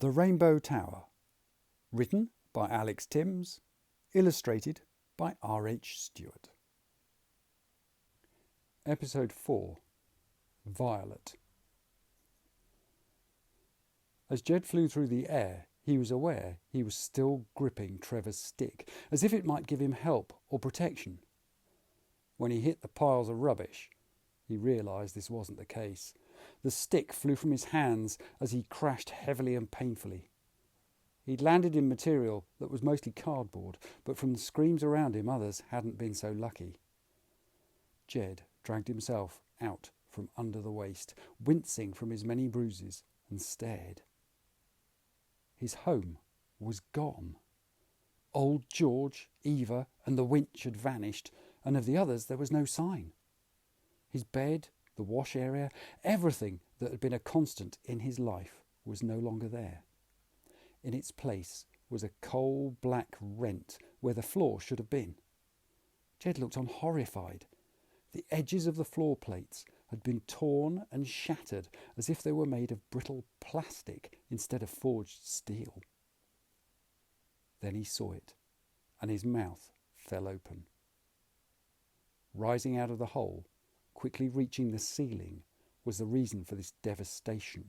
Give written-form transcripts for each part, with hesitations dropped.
The Rainbow Tower. Written by Alex Tymms. Illustrated by R H Stewart. Episode 4. Violet. As Jed flew through the air, he was aware he was still gripping Trevor's stick, as if it might give him help or protection. When he hit the piles of rubbish, he realised this wasn't the case. The stick flew from his hands as he crashed heavily and painfully. He'd landed in material that was mostly cardboard, but from the screams around him others hadn't been so lucky. Jed dragged himself out from under the waist, wincing from his many bruises, and stared. His home was gone. Old George, Eva, and the winch had vanished, and of the others there was no sign. His bed, the wash area, everything that had been a constant in his life was no longer there. In its place was a coal-black rent where the floor should have been. Jed looked on horrified. The edges of the floor plates had been torn and shattered as if they were made of brittle plastic instead of forged steel. Then he saw it, and his mouth fell open. Rising out of the hole, quickly reaching the ceiling, was the reason for this devastation,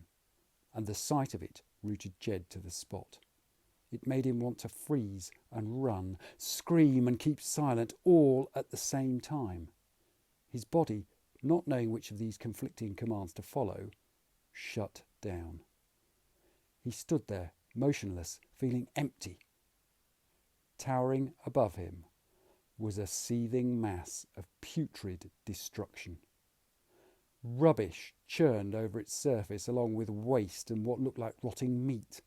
and the sight of it rooted Jed to the spot. It made him want to freeze and run, scream and keep silent, all at the same time. His body, not knowing which of these conflicting commands to follow, shut down. He stood there, motionless, feeling empty. Towering above him was a seething mass of putrid destruction. Rubbish churned over its surface along with waste and what looked like rotting meat.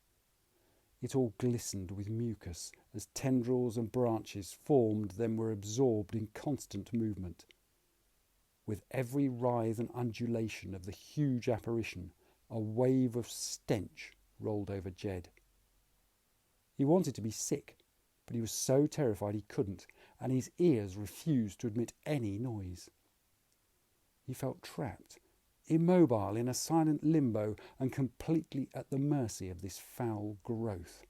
It all glistened with mucus as tendrils and branches formed, then were absorbed in constant movement. With every writhe and undulation of the huge apparition, a wave of stench rolled over Jed. He wanted to be sick, but he was so terrified he couldn't, and his ears refused to admit any noise. He felt trapped, immobile in a silent limbo and completely at the mercy of this foul growth.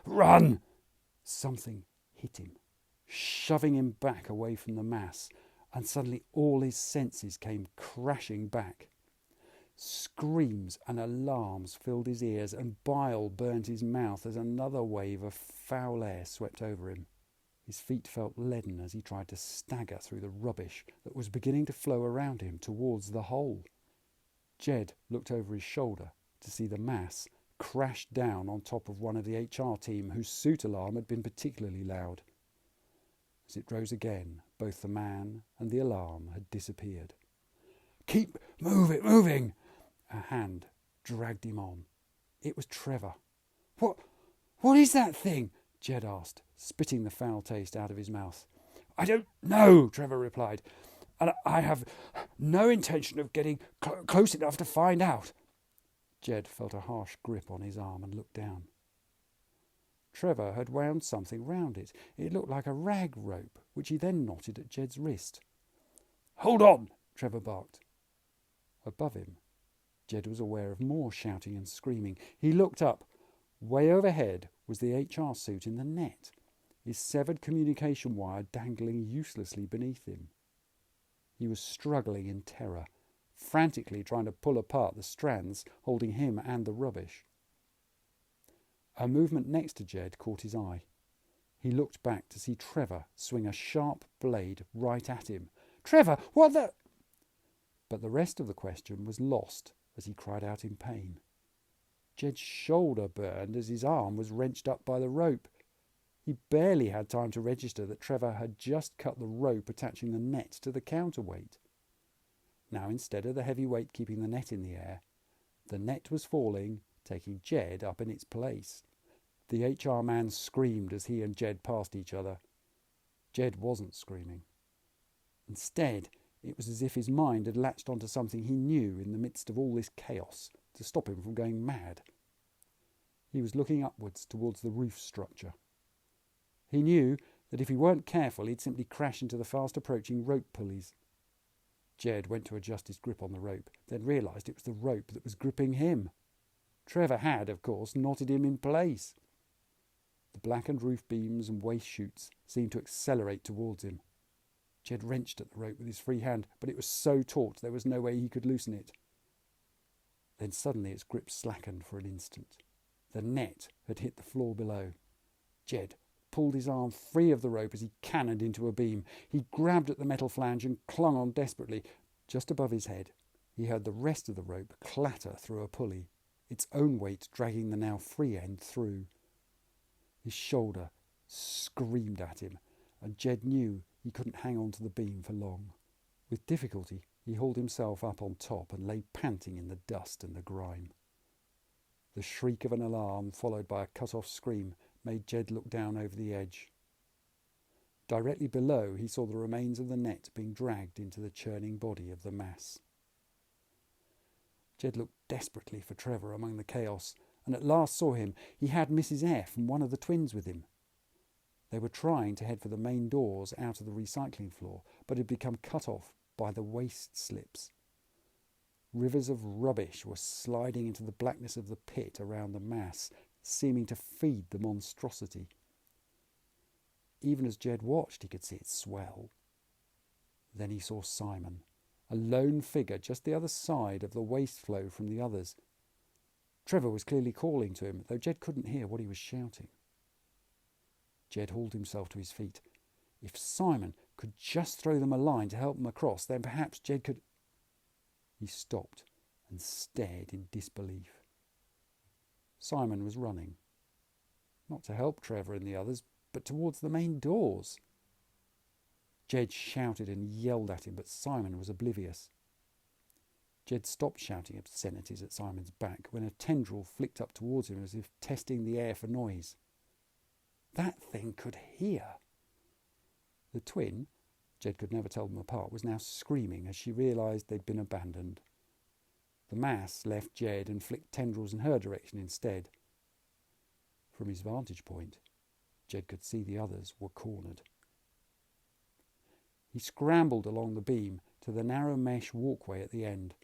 "Run!" Something hit him, shoving him back away from the mass, and suddenly all his senses came crashing back. Screams and alarms filled his ears, and bile burned his mouth as another wave of foul air swept over him. His feet felt leaden as he tried to stagger through the rubbish that was beginning to flow around him towards the hole. Jed looked over his shoulder to see the mass crash down on top of one of the HR team whose suit alarm had been particularly loud. As it rose again, both the man and the alarm had disappeared. "Keep moving!" A hand dragged him on. It was Trevor. What is that thing?" Jed asked, spitting the foul taste out of his mouth. "I don't know," Trevor replied, "and I have no intention of getting close enough to find out." Jed felt a harsh grip on his arm and looked down. Trevor had wound something round it. It looked like a rag rope, which he then knotted at Jed's wrist. "Hold on!" Trevor barked. Above him, Jed was aware of more shouting and screaming. He looked up. Way overhead was the HR suit in the net, his severed communication wire dangling uselessly beneath him. He was struggling in terror, frantically trying to pull apart the strands holding him and the rubbish. A movement next to Jed caught his eye. He looked back to see Trevor swing a sharp blade right at him. "Trevor, what the—" But the rest of the question was lost as he cried out in pain. Jed's shoulder burned as his arm was wrenched up by the rope. He barely had time to register that Trevor had just cut the rope attaching the net to the counterweight. Now, instead of the heavy weight keeping the net in the air, the net was falling, taking Jed up in its place. The HR man screamed as he and Jed passed each other. Jed wasn't screaming. Instead, it was as if his mind had latched onto something he knew in the midst of all this chaos to stop him from going mad. He was looking upwards towards the roof structure. He knew that if he weren't careful, he'd simply crash into the fast-approaching rope pulleys. Jed went to adjust his grip on the rope, then realised it was the rope that was gripping him. Trevor had, of course, knotted him in place. The blackened roof beams and waste chutes seemed to accelerate towards him. Jed wrenched at the rope with his free hand, but it was so taut there was no way he could loosen it. Then suddenly its grip slackened for an instant. The net had hit the floor below. Jed pulled his arm free of the rope as he cannoned into a beam. He grabbed at the metal flange and clung on desperately. Just above his head, he heard the rest of the rope clatter through a pulley, its own weight dragging the now free end through. His shoulder screamed at him, and Jed knew he couldn't hang on to the beam for long. With difficulty, he hauled himself up on top and lay panting in the dust and the grime. The shriek of an alarm, followed by a cut-off scream, made Jed look down over the edge. Directly below, he saw the remains of the net being dragged into the churning body of the mass. Jed looked desperately for Trevor among the chaos, and at last saw him. He had Mrs. F and one of the twins with him. They were trying to head for the main doors out of the recycling floor, but had become cut off by the waste slips. Rivers of rubbish were sliding into the blackness of the pit around the mass, seeming to feed the monstrosity. Even as Jed watched, he could see it swell. Then he saw Simon, a lone figure just the other side of the waste flow from the others. Trevor was clearly calling to him, though Jed couldn't hear what he was shouting. Jed hauled himself to his feet. If Simon could just throw them a line to help them across, then perhaps Jed could... He stopped and stared in disbelief. Simon was running. Not to help Trevor and the others, but towards the main doors. Jed shouted and yelled at him, but Simon was oblivious. Jed stopped shouting obscenities at Simon's back when a tendril flicked up towards him as if testing the air for noise. That thing could hear. The twin, Jed could never tell them apart, was now screaming as she realised they'd been abandoned. The mass left Jed and flicked tendrils in her direction instead. From his vantage point, Jed could see the others were cornered. He scrambled along the beam to the narrow mesh walkway at the end.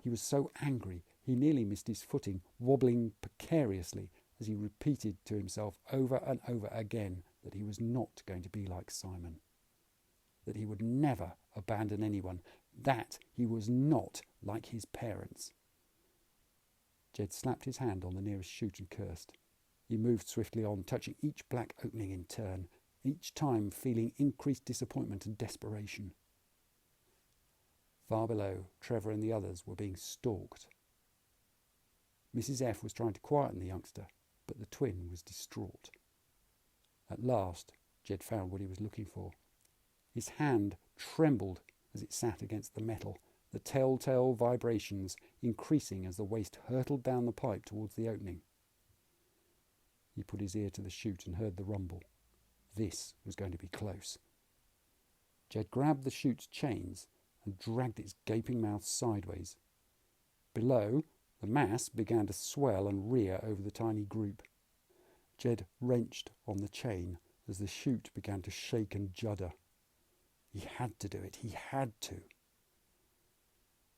He was so angry he nearly missed his footing, wobbling precariously as he repeated to himself over and over again that he was not going to be like Simon, that he would never abandon anyone, that he was not like his parents. Jed slapped his hand on the nearest chute and cursed. He moved swiftly on, touching each black opening in turn, each time feeling increased disappointment and desperation. Far below, Trevor and the others were being stalked. Mrs. F was trying to quieten the youngster, but the twin was distraught. At last, Jed found what he was looking for. His hand trembled as it sat against the metal, the telltale vibrations increasing as the waste hurtled down the pipe towards the opening. He put his ear to the chute and heard the rumble. This was going to be close. Jed grabbed the chute's chains and dragged its gaping mouth sideways. Below, the mass began to swell and rear over the tiny group. Jed wrenched on the chain as the chute began to shake and judder. He had to do it. He had to.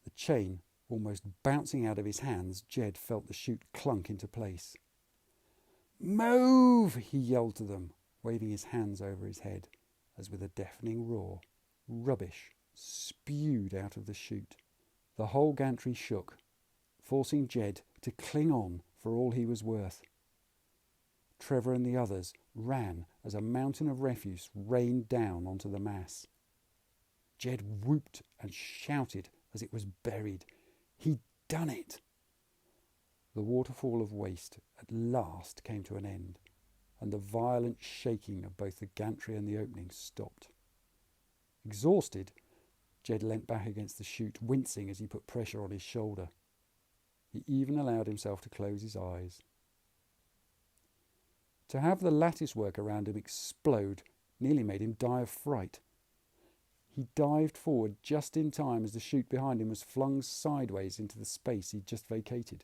The chain almost bouncing out of his hands, Jed felt the chute clunk into place. "Move!" he yelled to them, waving his hands over his head, as with a deafening roar, rubbish spewed out of the chute. The whole gantry shook, forcing Jed to cling on for all he was worth. Trevor and the others ran as a mountain of refuse rained down onto the mass. Jed whooped and shouted as it was buried. He'd done it! The waterfall of waste at last came to an end, and the violent shaking of both the gantry and the opening stopped. Exhausted, Jed leant back against the chute, wincing as he put pressure on his shoulder. He even allowed himself to close his eyes. To have the lattice work around him explode nearly made him die of fright. He dived forward just in time as the chute behind him was flung sideways into the space he'd just vacated.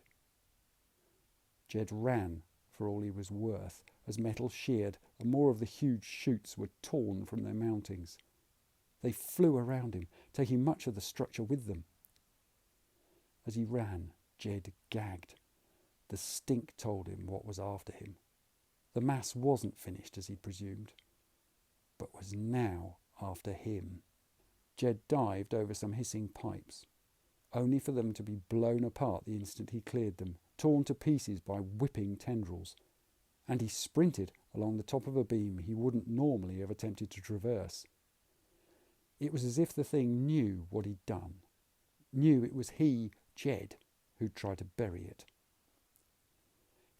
Jed ran for all he was worth as metal sheared and more of the huge chutes were torn from their mountings. They flew around him, taking much of the structure with them. As he ran, Jed gagged. The stink told him what was after him. The mass wasn't finished as he'd presumed, but was now after him. Jed dived over some hissing pipes, only for them to be blown apart the instant he cleared them, torn to pieces by whipping tendrils, and he sprinted along the top of a beam he wouldn't normally have attempted to traverse. It was as if the thing knew what he'd done, knew it was he, Jed, who'd tried to bury it.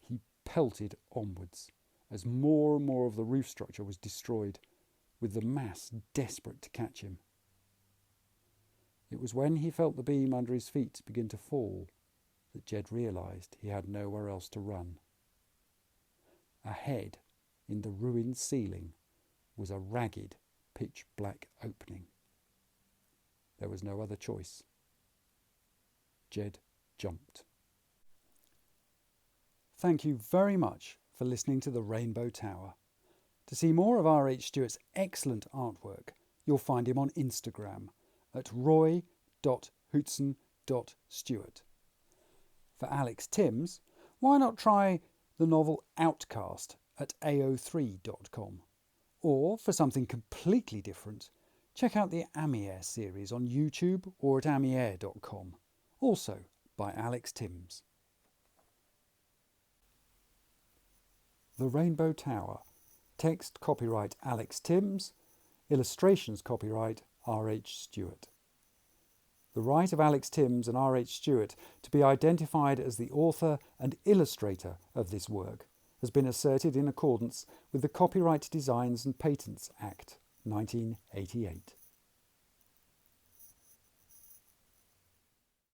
He pelted onwards as more and more of the roof structure was destroyed, with the mass desperate to catch him. It was when he felt the beam under his feet begin to fall that Jed realised he had nowhere else to run. Ahead, in the ruined ceiling, was a ragged, pitch-black opening. There was no other choice. Jed jumped. Thank you very much for listening to The Rainbow Tower. To see more of R H Stewart's excellent artwork, you'll find him on Instagram at roy.hootson.stewart. For Alex Tymms, why not try the novel OutCaste at ao3.com? Or, for something completely different, check out the Amier series on YouTube or at amier.com, also by Alex Tymms. The Rainbow Tower. Text copyright Alex Tymms. Illustrations copyright R H Stewart. The right of Alex Tymms and R H Stewart to be identified as the author and illustrator of this work has been asserted in accordance with the Copyright Designs and Patents Act 1988.